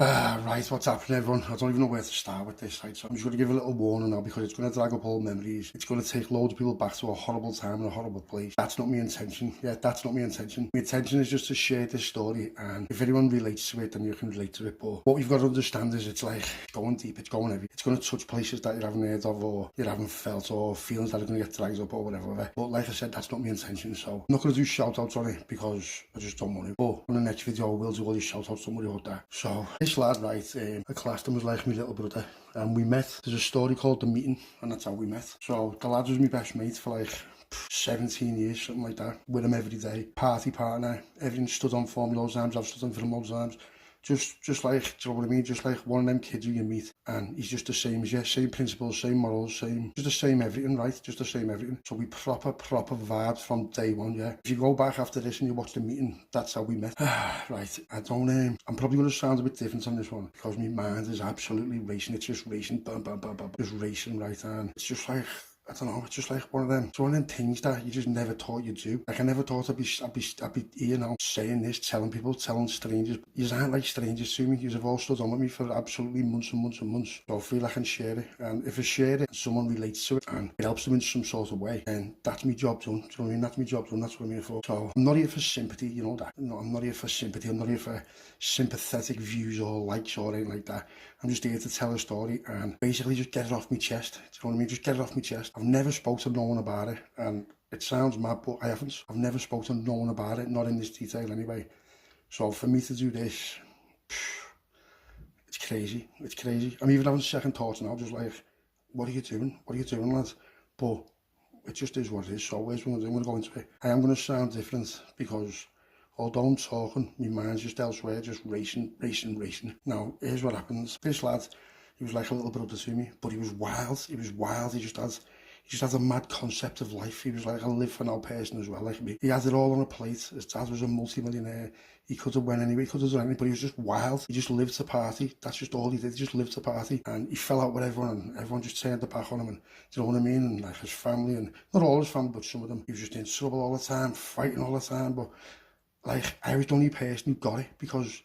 Right, what's happening, everyone? I don't even know where to start with this, right? So I'm just going to give a little warning now because it's going to drag up old memories. It's going to take loads of people back to a horrible time and a horrible place. That's not my intention. Yeah, that's not my intention. My intention is just to share this story, and if anyone relates to it, then you can relate to it. But what you've got to understand is it's like going deep, it's going heavy. It's going to touch places that you haven't heard of or you haven't felt, or feelings that are going to get dragged up or whatever. But like I said, that's not my intention. So I'm not going to do shout outs on it because I just don't want to. But on the next video, I will do all these shout outs, don't worry about that. So this lad, right, I classed him as like my little brother, and we met. There's a story called The Meeting, and that's how we met. So the lad was my best mate for like 17 years, something like that, with him every day, party partner, everything stood on for me loads of times, I've stood on for him loads of times. Just like, do you know what I mean? Just like one of them kids who you meet, and he's just the same as you, same principles, same morals, just the same everything, right? Just the same everything. So we proper vibes from day one, yeah. If you go back after this and you watch The Meeting, that's how we met. Right, I'm probably going to sound a bit different on this one, because my mind is absolutely racing. It's just racing, bam, bam, bam, bam, just racing, right? And it's just like, I don't know, it's just like one of them. It's one of them things that you just never thought you'd do. Like I never thought I'd be here now saying this, telling people, telling strangers. You aren't like strangers to me. You have all stood on with me for absolutely months and months and months. So I feel I can share it. And if I share it and someone relates to it and it helps them in some sort of way, then that's my job done. Do you know what I mean? That's my job done. That's what I'm here for. So I'm not here for sympathy, you know that. No, I'm not here for sympathy. I'm not here for sympathetic views or likes or anything like that. I'm just here to tell a story and basically just get it off my chest. Do you know what I mean? Just get it off my chest. I've never spoke to no one about it, and it sounds mad, but I haven't. I've never spoke to no one about it, not in this detail anyway. So for me to do this, it's crazy. It's crazy. I'm even having second thoughts now, just like, what are you doing? What are you doing, lads? But it just is what it is. So where's what I'm going to go into it? I am going to sound different because although I'm talking, my mind's just elsewhere, just racing. Now, here's what happens. This lad, he was like a little brother to me, but he was wild. He just has a mad concept of life. He was like a live for now person as well, like me. He had it all on a plate. His dad was a multi-millionaire. He could have went anywhere, he could have done anything, but he was just wild. He just lived to party. That's just all he did. He just lived to party. And he fell out with everyone, and everyone just turned their back on him. And do you know what I mean? And like his family, and not all his family, but some of them. He was just in trouble all the time, fighting all the time. But like, I was the only person who got it because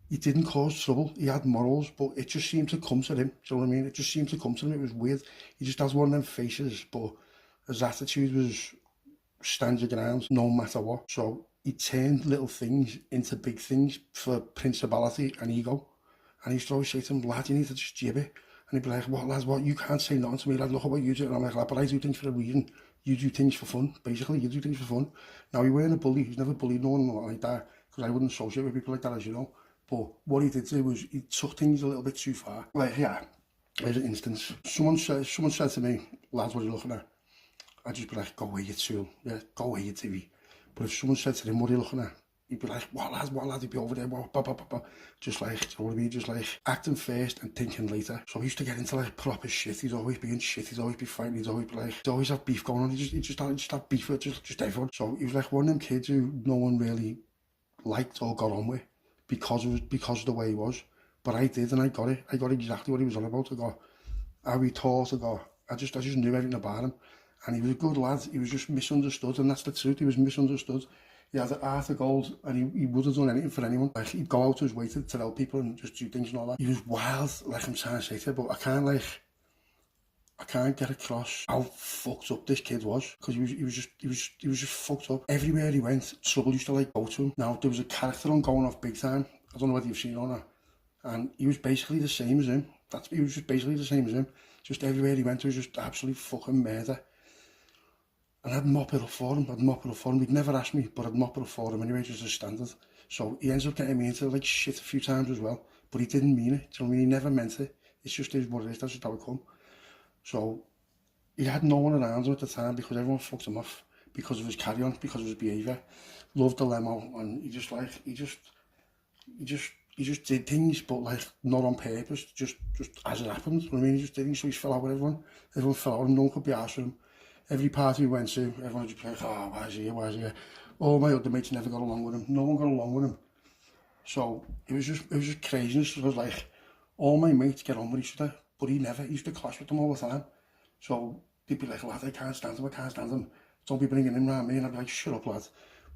he didn't cause trouble. He had morals, but it just seemed to come to him. Do you know what I mean? It just seemed to come to him. It was weird. He just has one of them faces, but his attitude was stand your ground no matter what. So he turned little things into big things for principality and ego. And he used to always say to him, lad, you need to just jib it. And he'd be like, what, lads, what? You can't say nothing to me, lad. Look at what you do. And I'm like, lad, but I do things for a reason. You do things for fun. Basically, you do things for fun. Now, he weren't a bully. He's never bullied no one like that, because I wouldn't associate with people like that, as you know. But what he did do was he took things a little bit too far. Like, yeah, here's an instance. Someone said to me, lads, what are you looking at? I'd just be like, go away, you tool. Yeah, go away, you TV. But if someone said to him, what are you looking at? He'd be like, what lad, he'd be over there, what, bah, bah, bah, bah. Just like, do you know what I mean? Just like acting first and thinking later. So he used to get into like proper shit. He'd always be in shit, he'd always be fighting, he'd always have beef going on. He'd just have beef with just everyone. So he was like one of them kids who no one really liked or got on with, because of the way he was. But I did, and I got it. I got exactly what he was on about. I got how he taught. I just knew everything about him. And he was a good lad. He was just misunderstood, and that's the truth. He was misunderstood. He had the heart of gold, and he would have done anything for anyone. Like, he'd go out to his way to help people and just do things and all that. He was wild, like I'm trying to say to you, but I can't get across how fucked up this kid was, because he was just fucked up. Everywhere he went, trouble used to like go to him. Now, there was a character on Going Off Big Time. I don't know whether you've seen it or not. And he was basically the same as him. He was just basically the same as him. Just everywhere he went, it was just absolute fucking murder. And I'd mop it up for him. He'd never ask me, but I'd mop it up for him anyway, just as standard. So he ends up getting me into like shit a few times as well. But he didn't mean it. Do you know what I mean? He never meant it. It's just is what it is. That's just how it come. So he had no one around him at the time, because everyone fucked him off because of his carry-on, because of his behaviour. Loved the limo, and he just did things, but like not on purpose, just as it happened. You know what I mean? He just did things, so he fell out with everyone. Everyone fell out with him. No one could be asked for him. Every party we went to, everyone would just be like, oh, why is he here? All my other mates never got along with him. No one got along with him. So it was just craziness. It was like, all my mates get on with each other, but he never. He used to clash with them all the time. So they'd be like, lad, I can't stand him. Don't be bringing him around me. And I'd be like, shut up, lad.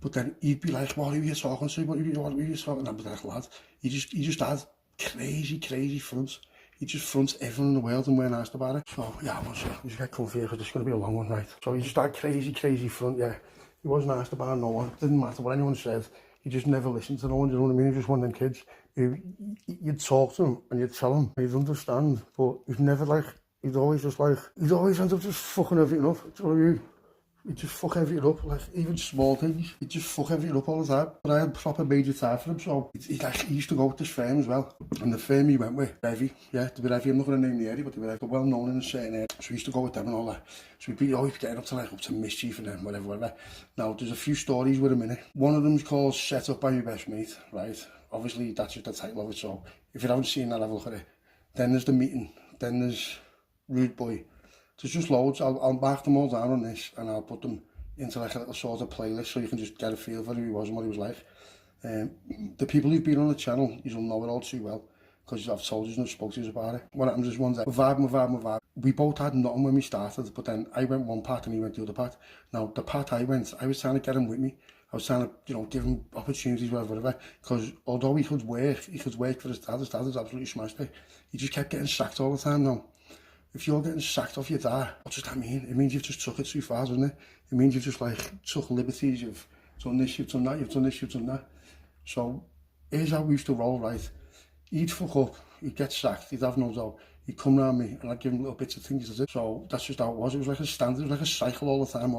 But then he'd be like, what are you talking to? What are you talking? And I'd be like, lad, he just had crazy fronts. He just fronts everyone in the world and we're asked about it. So yeah, we should get comfy because it's going to be a long one, right? So he just had crazy front, yeah. He wasn't asked about no one. It didn't matter what anyone said. He just never listened to no one, you know what I mean? He was just one of them kids who you'd talk to him and you'd tell him, he'd understand, but he'd never like, he'd always end up just fucking everything up. Do you know what I mean? He'd just fuck everything up, like even small things. He'd just fuck everything up all the time. But I had proper major time for him, so he used to go with this firm as well. And the firm he went with, Revy, yeah, the Revy, I'm not going to name the area, but they were like well known in a certain area. So he used to go with them and all that. So we'd always getting up to mischief and then whatever. Now there's a few stories with him in it. One of them's called Set Up by Your Best Mate, right? Obviously that's just the title of it, so if you haven't seen that, have a look at it. Then there's The Meeting, then there's Rude Boy. There's just loads. I'll mark them all down on this and I'll put them into like a little sort of playlist so you can just get a feel for who he was and what he was like. The people who've been on the channel, you'll know it all too well because I've told you and I've spoke to you about it. What happens is one day, we're vibing. We both had nothing when we started, but then I went one part and he went the other part. Now, the part I went, I was trying to get him with me. I was trying to, you know, give him opportunities, whatever, because although he could work for his dad was absolutely smashed it. He just kept getting sacked all the time now. If you're getting sacked off your dad, what does that mean? It means you've just took it too far, doesn't it? It means you've just like took liberties, you've done this, you've done that, you've done this, you've done that. So here's how we used to roll, right? He'd fuck up, he'd get sacked, he'd have no doubt. He'd come round me and I'd give him little bits of things to do. So that's just how it was. It was like a standard, it was like a cycle all the time.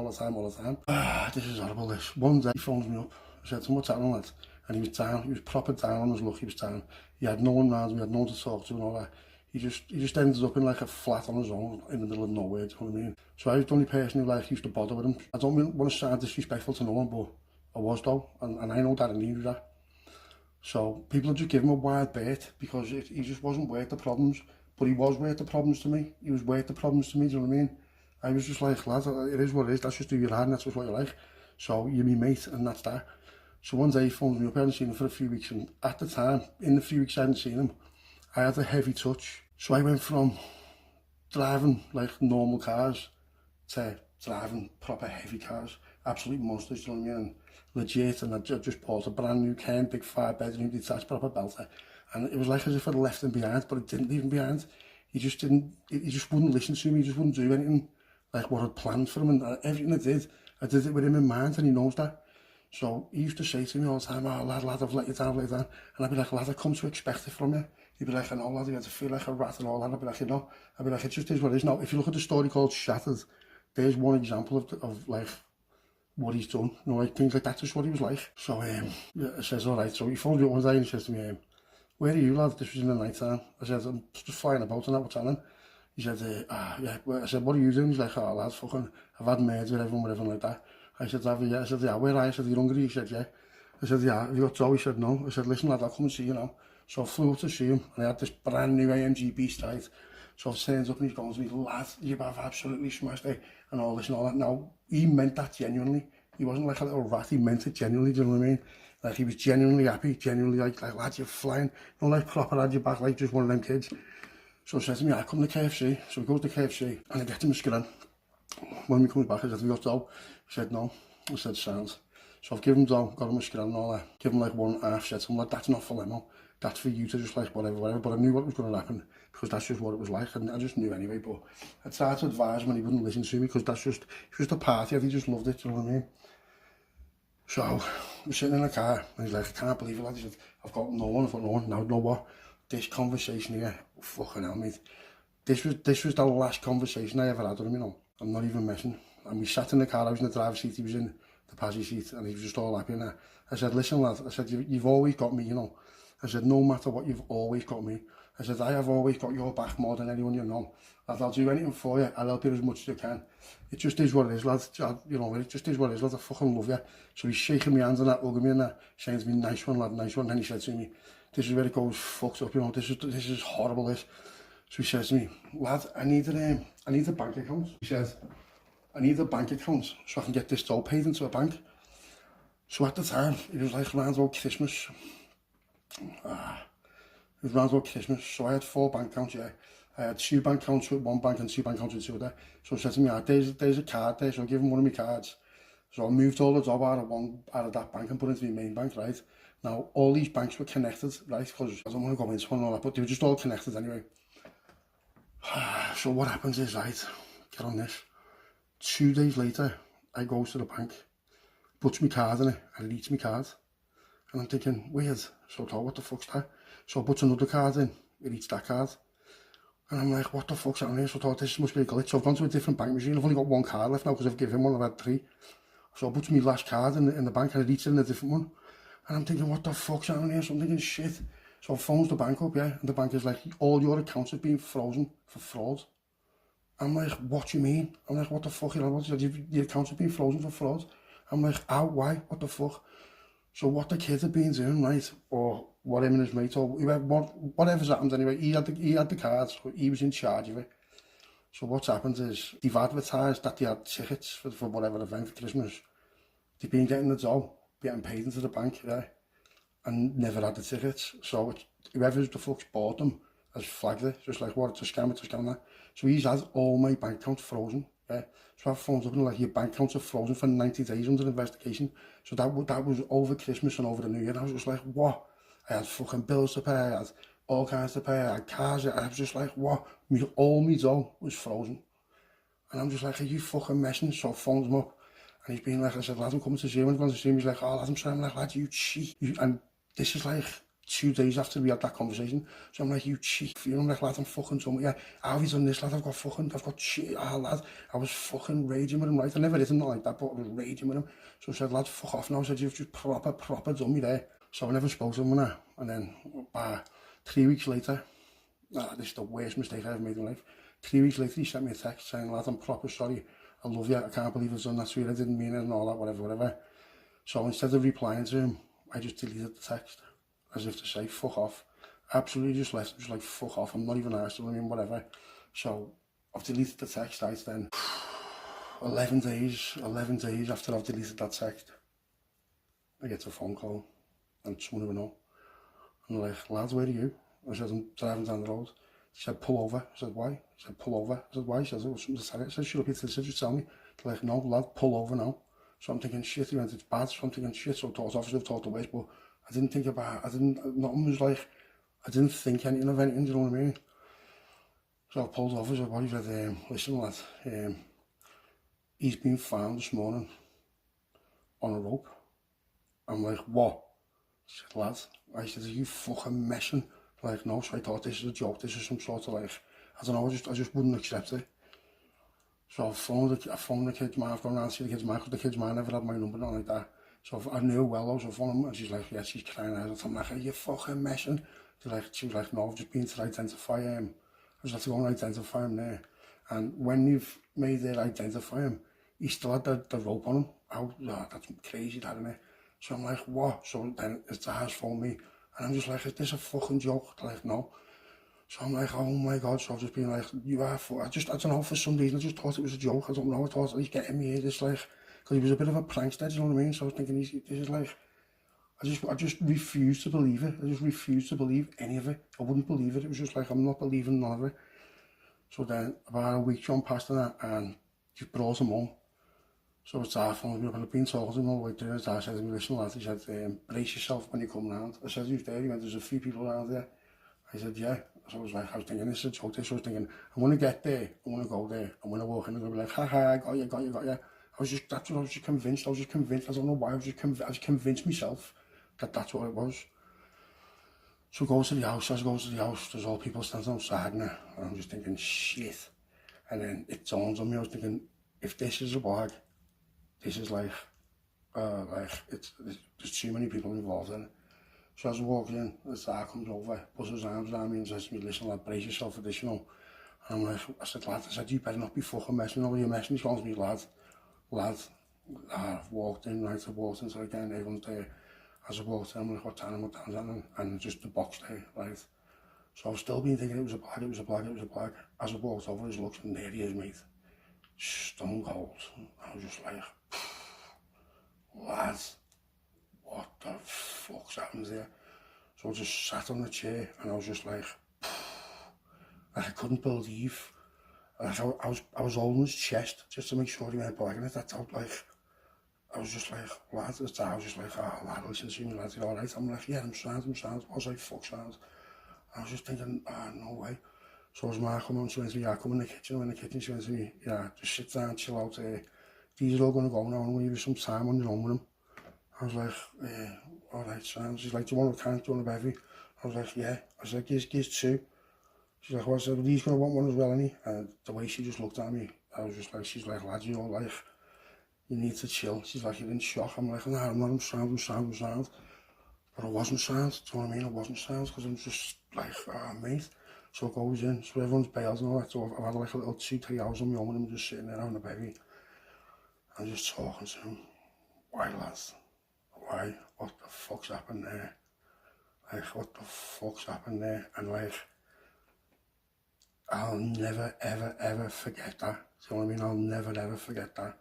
This is horrible, this. One day he phones me up. I said to him, what's happening, lad? And he was down, he was proper down on his luck, he was down. He had no one round him, he had no one to talk to and all that. He just ended up in like a flat on his own in the middle of nowhere, do you know what I mean? So I was the only person who like used to bother with him. I don't really want to sound disrespectful to no one, but I was though, and I know that and he knew that. So people would just give him a wide berth because he just wasn't worth the problems, but he was worth the problems to me. He was worth the problems to me, do you know what I mean? I was just like, lad, it is what it is, that's just who you are and that's just what you like. So you're my mate and that's that. So one day he phoned me up, I hadn't seen him for a few weeks, and at the time, in the few weeks I hadn't seen him, I had a heavy touch. So I went from driving like normal cars to driving proper heavy cars, absolute monsters, you know what I mean, and legit, and I just bought a brand new Ken, big 5-bedroom detached proper belter, and it was like as if I'd left him behind, but it didn't leave him behind. He just wouldn't listen to me, he just wouldn't do anything like what I'd planned for him, and everything I did it with him in mind, and he knows that. So he used to say to me all the time, oh lad, I've let you down, and I'd be like, lad, I've come to expect it from you. He'd be like, I know lad, you had to feel like a rat and all that. I'd be like, you know, it just is what it is. Now, if you look at the story called Shattered, there's one example of like what he's done, you know, like things like that's just what he was like. So yeah, I says, all right. So he phoned me up one day and he says to me, where are you, lad? This was in the night time. I said, I'm just flying about and that, what's happening? He said, yeah. I said, what are you doing? He's like, oh lad, fucking, I've had murder with everyone, whatever like that. I said, have you? Yeah. I said, yeah, where are you? I said, you're hungry? He said, yeah. I said, yeah, have you got Joe? He said, no. I said, listen lad, I'll come and see you now. So I flew up to see him and I had this brand new AMG Beast, right? So I turns up and he's going to me, lad, you have absolutely smashed it and all this and all that. Now, he meant that genuinely. He wasn't like a little rat, he meant it genuinely, do you know what I mean? Like he was genuinely happy, genuinely like lad, you're flying. You know, like proper had your back, like just one of them kids. So he said to me, I come to KFC. So we go to KFC and I get him a scran. When we come back, I said, have you got dough? He said, no. I said, sounds. So I've given him dough, got him a scran and all that. Give him like 1.5, said to him, like, that's not for limo. That's for you to just like whatever, but I knew what was going to happen because that's just what it was like, and I just knew anyway. But I tried to advise him and he wouldn't listen to me because it's just a party, he just loved it, you know what I mean? So we're sitting in the car and he's like, I can't believe it, lad. He said, I've got no one. Now you know what? This conversation here, fucking hell, mate. This was the last conversation I ever had with him, you know. I'm not even messing. And we sat in the car, I was in the driver's seat, he was in the passenger seat, and he was just all happy in there. I said, listen lad, I said, you've always got me, you know. I said, no matter what, you've always got me. I said, I have always got your back more than anyone you know. I'll do anything for you. I'll help you as much as I can. It just is what it is, lad. You know, it just is what it is, lad. I fucking love you. So he's shaking my hands and that, hugging me and that, saying to me, nice one, lad, nice one. And then he said to me, this is where it goes fucked up, you know, this is horrible, this. So he says to me, lad, I need a bank account. He said, I need a bank account so I can get this dough paid into a bank. So at the time, it was like around about Christmas. It was around about Christmas, so I had 4 bank accounts, yeah. I had 2 bank accounts with one bank and 2 bank accounts with 2 other. So he said to me, there's a card there, so I gave him one of my cards. So I moved all the dough out of that bank and put it into my main bank, right? Now, all these banks were connected, right? Because I don't want to go into one and all that, but they were just all connected anyway. So what happens is, right, get on this. 2 days later, I go to the bank, puts my card in it, and it eats my card. And I'm thinking, weird. So I thought, what the fuck's that? So I put another card in, it eats that card. And I'm like, what the fuck's happening here? So I thought, this must be a glitch. So I've gone to a different bank machine. I've only got one card left now because I've given him one, I've had 3. So I put my last card in the bank and it eats it in a different one. And I'm thinking, what the fuck's happening here? So I'm thinking, shit. So I phones the bank up, yeah, and the bank is like, all your accounts have been frozen for fraud. I'm like, what do you mean? I'm like, what the fuck? Your accounts have been frozen for fraud. I'm like, ow, why? What the fuck? So what the kid had been doing, right, or what him and his mate, or whatever's happened anyway, he had the cards, he was in charge of it. So what's happened is, they've advertised that they had tickets for whatever event for Christmas. They've been getting the dough, getting paid into the bank, yeah, and never had the tickets. So whoever the fuck's bought them has flagged it, just like, what, it's a scam, that. So he's had all my bank accounts frozen, yeah. So I've phoned up and like, your bank accounts are frozen for 90 days under investigation. So that was over Christmas and over the New Year. And I was just like, what? I had fucking bills to pay, I had all kinds to pay, I had cars, I was just like, what? All my dough was frozen. And I'm just like, are you fucking messing? So I phoned him up and he's been like, I said, lad, I'm coming to see him. And he's to see him, he's like, oh, lad, I'm sorry. I'm like, lad, you cheat. And this is like 2 days after we had that conversation. So I'm like, you cheat. I'm like, lad, I'm fucking done with you. How have you done this, lad? I've got shit. Ah, lad, I was fucking raging with him, right? I never did him like that, but I was raging with him. So I said, lad, fuck off now. I said, you've just proper done me there. So I never spoke to him now. And then 3 weeks later, this is the worst mistake I ever made in my life. 3 weeks later, he sent me a text saying, lad, I'm proper sorry. I love you. I can't believe I've done that to you. I didn't mean it and all that, whatever. So instead of replying to him, I just deleted the text. As if to say, fuck off. Absolutely just left him, just like, fuck off. I'm not even asked him, I mean, whatever. So I've deleted the text, right then. 11 days after I've deleted that text, I get a phone call and someone who I know. And they're like, lad, where are you? I said, I'm driving down the road. He said, pull over. I said, why? He said, pull over. I said, why? He said, oh, something to say. I said, shut up, he said, just tell me. They're like, no, lad, pull over now. So I'm thinking, shit, he went, it's bad. So I'm thinking, shit, so obviously I've talked the ways, but I didn't think about, nothing was like, I didn't think anything of anything, do you know what I mean? So I pulled over, so he said, listen lad, he's been found this morning on a rope. I'm like, what? He said, lad, I said, are you fucking messing? Like, no, so I thought this is a joke, this is some sort of like, I don't know, I just wouldn't accept it. So I phoned the kid's man, I've gone around to see the kid's man, because the kid's man never had my number, not like that. So I knew well, so I phoned him, and she's like, yeah, she's crying out. I'm like, are you fucking messing? She was like, no, I've just been to identify him. I just had to go and identify him there. And when you've made it identify him, he still had the rope on him. Oh, that's crazy, that, isn't it? So I'm like, what? So then his dad's phoned me, and I'm just like, is this a fucking joke? Like, no. So I'm like, oh my God. So I've just been like, I don't know, for some reason I just thought it was a joke. I don't know, I thought he's getting me here, this like, because he was a bit of a prankster, do you know what I mean? So I was thinking, this is like, I just refused to believe it. I just refused to believe any of it. I wouldn't believe it. It was just like, I'm not believing none of it. So then about a week gone past that, and he brought him home. So it's our phone, I've been talking to him all the way through. His dad said to me, listen lad, he said, brace yourself when you come round. I said, who's there? He went, there's a few people around there. I said, yeah. So I was like, I was thinking, this is a joke. So I was thinking, I'm going to get there, I'm going to go there, I'm going to walk in and I'm going to be like, ha, I got you. That's what I was just convinced. I don't know why, I was convinced myself that that's what it was. So I go to the house, there's all people standing outside now, and I'm just thinking, shit. And then it dawns on me, I was thinking, if this is a bag, this is like there's too many people involved in it. So as I walk in, the dad comes over, puts his arms around me and says to me, listen lad, brace yourself for this, you know. And I'm like, I said, you better not be fucking messing over your messing. He calls me lad. I've walked in, right, I've walked into again, everyone's there. As I walked in, I'm like, what time, and just the box there, right. So I've still been thinking it was a blag. As I walked over, he looks, and there he is, mate. Stone cold. I was just like, lad, what the fuck's happened there? So I just sat on the chair and I was just like I couldn't believe. Like I was holding his chest just to make sure he weren't blagging it. That's how, like, I was just like, lad, I was just like, oh lad, listen to me, lad, you're alright? I'm like, yeah, I'm sound. I was like, fuck sound. I was just thinking, no way. So as Ma come on, she went to me, yeah, come in the kitchen. I'm in the kitchen, she went to me, yeah, just sit down, chill out. These are all going to go now, I'm going to give you some time on your own with them. I was like, alright, sound. She's like, do you want a can? Do you want a bevy? I was like, yeah. I said, gives two. She's like, well, I said, well, he's going to want one as well, isn't he? And the way she just looked at me, I was just like, she's like, lad, you know, like, you need to chill. She's like, you're in shock. I'm like, no, I'm not, I'm sound. But I wasn't sound, do you know what I mean? I wasn't sound, because I'm just like, mate. So it goes in, so everyone's bailed and all that, so I've had like a little 2-3 hours on my own, and I'm just sitting there having a baby. I'm just talking to him, why lads? Why? What the fuck's happened there? Like, what the fuck's happened there? And like, I'll never, ever forget that. Do you know what I mean? I'll never, ever forget that.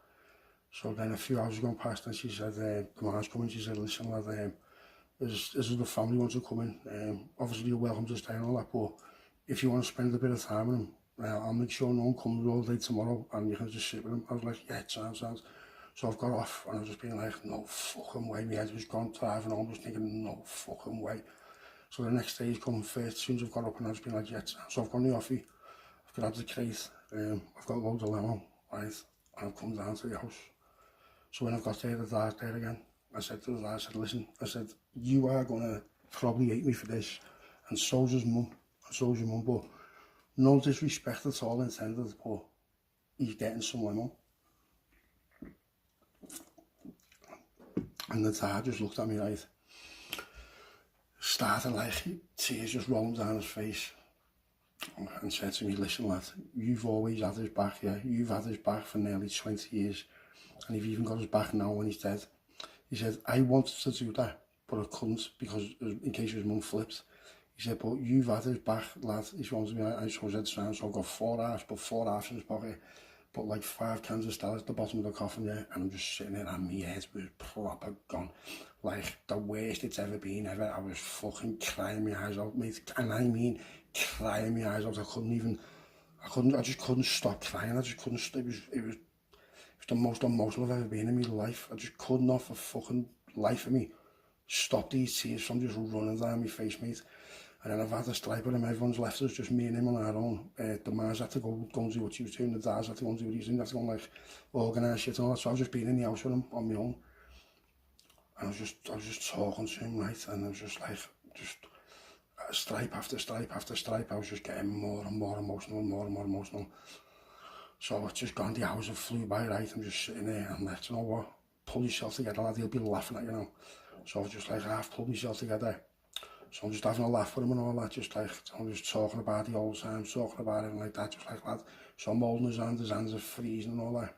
So then a few hours gone past, and she said, the man's coming, she said, listen lad, this is the family wants to come in. Obviously you're welcome to stay and all that, but if you want to spend a bit of time with him, I'll make sure no one comes all day tomorrow and you can just sit with him. I was like, yeah, it sounds. So I've got off and I was just being like, no fucking way. My head was gone driving home, just thinking, no fucking way. So the next day he's coming first, as soon as I've got up, and I was being like, yeah, it sounds. So I've gone to the offie, I've grabbed the crate, I've got loads of lemon, right, and I've come down to the house. So when I've got there, the dad's there again. I said to the dad, I said, listen, I said, you are going to probably hate me for this, and so's his mum, but no disrespect at all intended, but he's getting some lemon. And the dad just looked at me, right, started like, tears just rolling down his face, and said to me, listen lad, you've always had his back, yeah, you've had his back for nearly 20 years, and you've even got his back now when he's dead. He said, I wanted to do that, but I couldn't, because in case his mum flipped. He said, but you've had his back, lad. He wanted me, I suppose I'd sound, so I've got 4 halves in his pocket, but like 5 cans of Stella at the bottom of the coffin there, and I'm just sitting there, and my head was proper gone. Like, the worst it's ever been, ever. I was fucking crying my eyes out, mate, and I mean, crying my eyes out. I just couldn't stop crying. I just couldn't, it was the most emotional I've ever been in my life. I just could not for fucking life of me stop these tears from just running down my face, mate. And then I've had a stripe with him, everyone's left us, just me and him on our own. The man's had to go and do what he was doing, the dad's had to go and do what he was doing, had to go and like organise shit and all that. So I was just being in the house with him on my own. And I was just talking to him, right, and I was just like, stripe after stripe after stripe. I was just getting more and more emotional. So it's just gone, the hours have flew by, right, I'm just sitting there, and I'm like, you know what, pull yourself together lad, he'll be laughing at you now. So I was just like, half pulled myself together. So I'm just having a laugh with him and all that, just like, I'm just talking about the old times, talking about it like that, just like, lad. So I'm holding his hands are freezing and all that.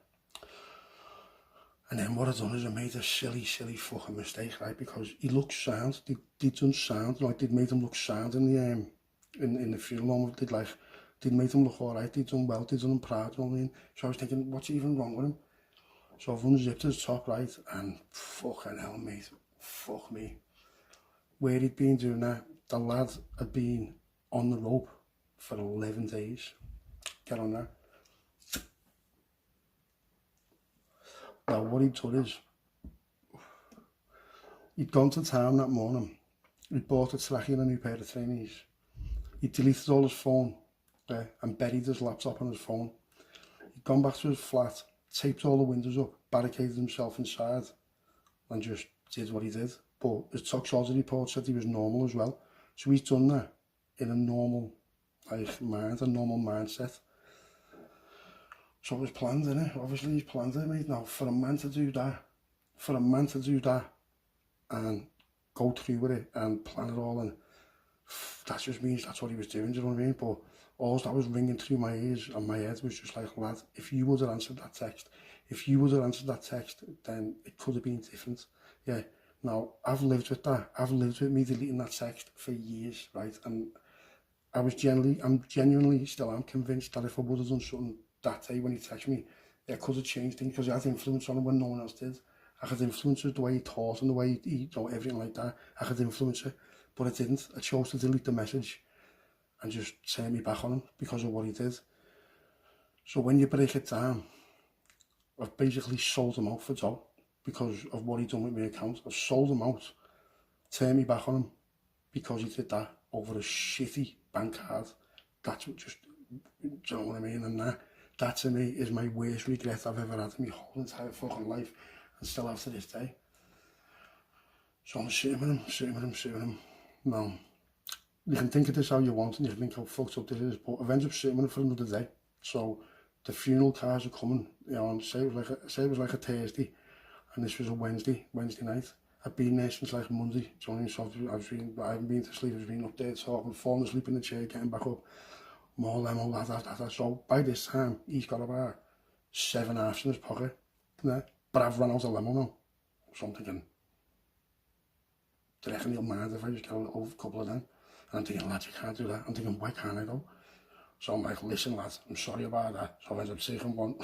And then what I've done is I made a silly fucking mistake, right, because he looked sound, they done sound, like, they'd made him look sound in the, in the funeral home, they'd made him look alright, they'd done well, they'd done him proud, you know what I mean? So I was thinking, what's even wrong with him? So I've unzipped his top, right, and fucking hell, mate, fuck me. Where he'd been doing that, the lad had been on the rope for 11 days. Get on that. Now what he'd done is, he'd gone to town that morning, he'd bought a trackie and a new pair of trainees. He'd deleted all his phone and buried his laptop on his phone. He'd gone back to his flat, taped all the windows up, barricaded himself inside, and just did what he did. But his toxicology report said he was normal as well. So he's done that in a normal, like, mind, a normal mindset. So it was planned, innit? Obviously he's planned it, mate. Now, for a man to do that, and go through with it and plan it all, and that just means that's what he was doing, do you know what I mean? But all that was ringing through my ears and my head was just like, lad, if you would have answered that text, then it could have been different. Yeah. Now, I've lived with that. I've lived with me deleting that text for years, right? And I'm genuinely still am convinced that if I would have done something that day when he texted me, it could have changed things, because I had influence on him when no one else did. I could influence it, the way he taught and the way he, you know, everything like that. I could influence it, but I didn't. I chose to delete the message and just turn me back on him because of what he did. So when you break it down, I've basically sold him out for dough. because of what he done with my account. I've sold him out, turned me back on him because he did that over a shitty bank card. That's what just, do you know what I mean? And that to me is my worst regret I've ever had in my whole entire fucking life, and still have to this day. So I'm sitting with him. Now, you can think of this how you want, and you can think how fucked up this is, but I've ended up sitting with him for another day. So the funeral cars are coming, you know, and say it was like a Thursday, and this was a Wednesday night. I've been there since like Monday, do you know what I mean? So I haven't been to sleep, I've been up there talking, falling asleep in the chair, getting back up, all that. So by this time, he's got about 7 halves in his pocket, yeah? But I've run out of limo now. So I'm thinking, do you reckon he'll mind if I just get a little couple of them? And I'm thinking, lad, you can't do that. I'm thinking, why can't I go? So I'm like, listen, lad, I'm sorry about that. So I ended up taking one.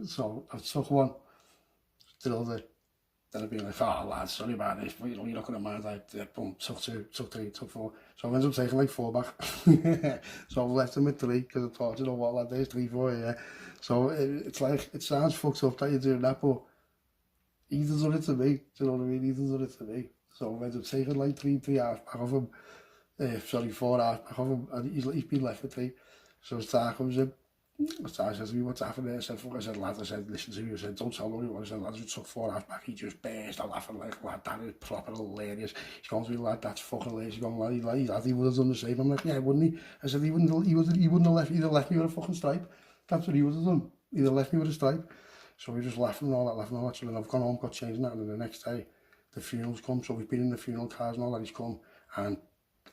So I took one, still did. Then I'd be like, oh, lad, sorry about this, but you're not going to mind. I boom, took 2, took 3, took 4. So I ended up taking like 4 back. So I left him with 3, because I thought, you know what, lad, there's 3 for you, yeah. So it's like, it sounds fucked up that you're doing that, but he does it to me, do you know what I mean? He does it to me. So I ended up taking like 3 hours back off him. 4 hours back off him, and he's been left with 3. So Star comes in. Star says to me, what's happened there? I said, lad, I said, listen to me. I said, don't tell me what. I said, lad, we took 4 hours back. He just burst out laughing like, lad, that is proper hilarious. He's going to me, lad, that's fucking hilarious. He's going, lad, he would have done the same. I'm like, yeah, wouldn't he? I said, he wouldn't have left, he'd have left me with a fucking stripe. That's what he would have done. He'd have left me with a stripe. So we were just laughing and all that. So then I've gone home, got changed and that, and the next day, the funeral's come. So we've been in the funeral cars and all that, he's come. And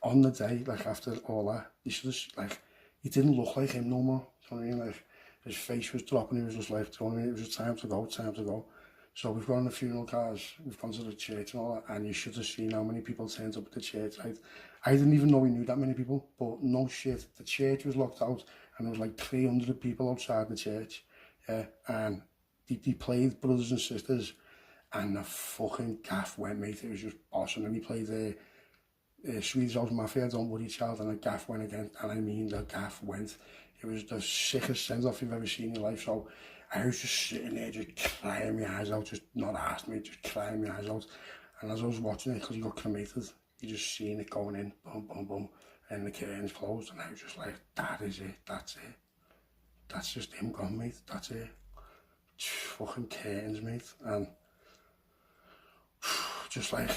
on the day, like after all that, he just, like, he didn't look like him no more. You know what I mean? Like, his face was dropping, he was just like, you know what I mean? It was just time to go. So we've gone on the funeral cars, we've gone to the church and all that, and you should have seen how many people turned up at the church, right? I didn't even know we knew that many people, but no shit, the church was locked out, and there was like 300 people outside the church, yeah, and they played Brothers and Sisters, and the fucking gaff went, mate. It was just awesome. And he played Swedish House Mafia, Don't Worry Child, and the gaff went again, and I mean the gaff went. It was the sickest send-off you've ever seen in your life. So I was just sitting there, just crying my eyes out, just not asking me, just crying my eyes out. And as I was watching it, because he got cremated, you just seeing it going in, boom, boom, boom, and the curtains closed, and I was just like, that is it, that's it. That's just him gone, mate, that's it. Fucking curtains, mate. And just like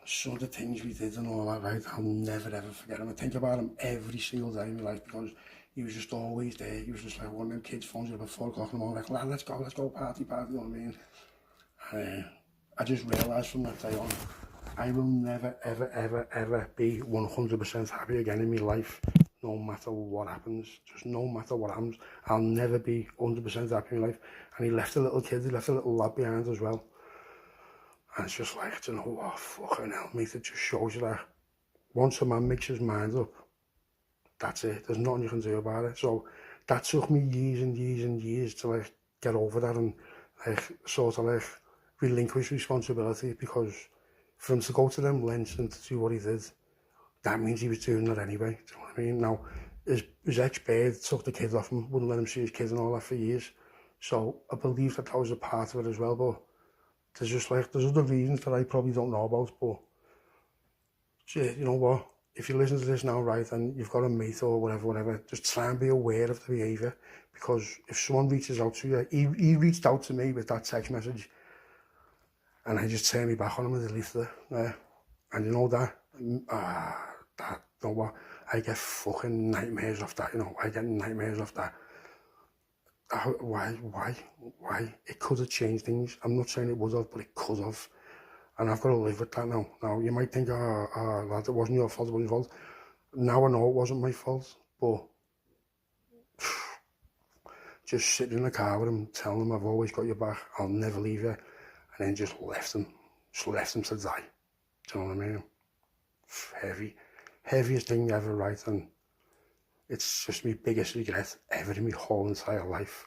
some of the things we did and all that, right, I'll never ever forget him. I think about him every single day in my life, because he was just always there. He was just like one of them kids phones you up at 4 o'clock in the morning, like, lad, let's go, party, you know what I mean? And I just realised from that day on, I will never, ever be 100% happy again in my life, no matter what happens. Just no matter what happens, I'll never be 100% happy in my life. And he left a little kid, he left a little lad behind as well. And it's just like, you know what, fucking hell, mate, it just shows you that once a man makes his mind up, that's it, there's nothing you can do about it. So that took me years to like get over that and like sort of like relinquish responsibility, because for him to go to them lengths and to do what he did, that means he was doing it anyway, do you know what I mean? Now, his ex-bird took the kid off him, wouldn't let him see his kids and all that for years. So I believe that was a part of it as well, but there's just like, there's other reasons that I probably don't know about, but you know what? If you listen to this now, right, and you've got a mate or whatever, just try and be aware of the behaviour, because if someone reaches out to you, he reached out to me with that text message, and I just turned me back on him and deleted it, and you know that, you know what, I get fucking nightmares off that, you know, I get nightmares off that. Why? It could have changed things. I'm not saying it would have, but it could have. And I've got to live with that now. Now, you might think, lad, it wasn't your fault, it wasn't your fault. Now I know it wasn't my fault, but just sitting in the car with him, telling him I've always got your back, I'll never leave you, and then just left him to die. Do you know what I mean? Heaviest thing ever, right? And it's just my biggest regret ever in my whole entire life.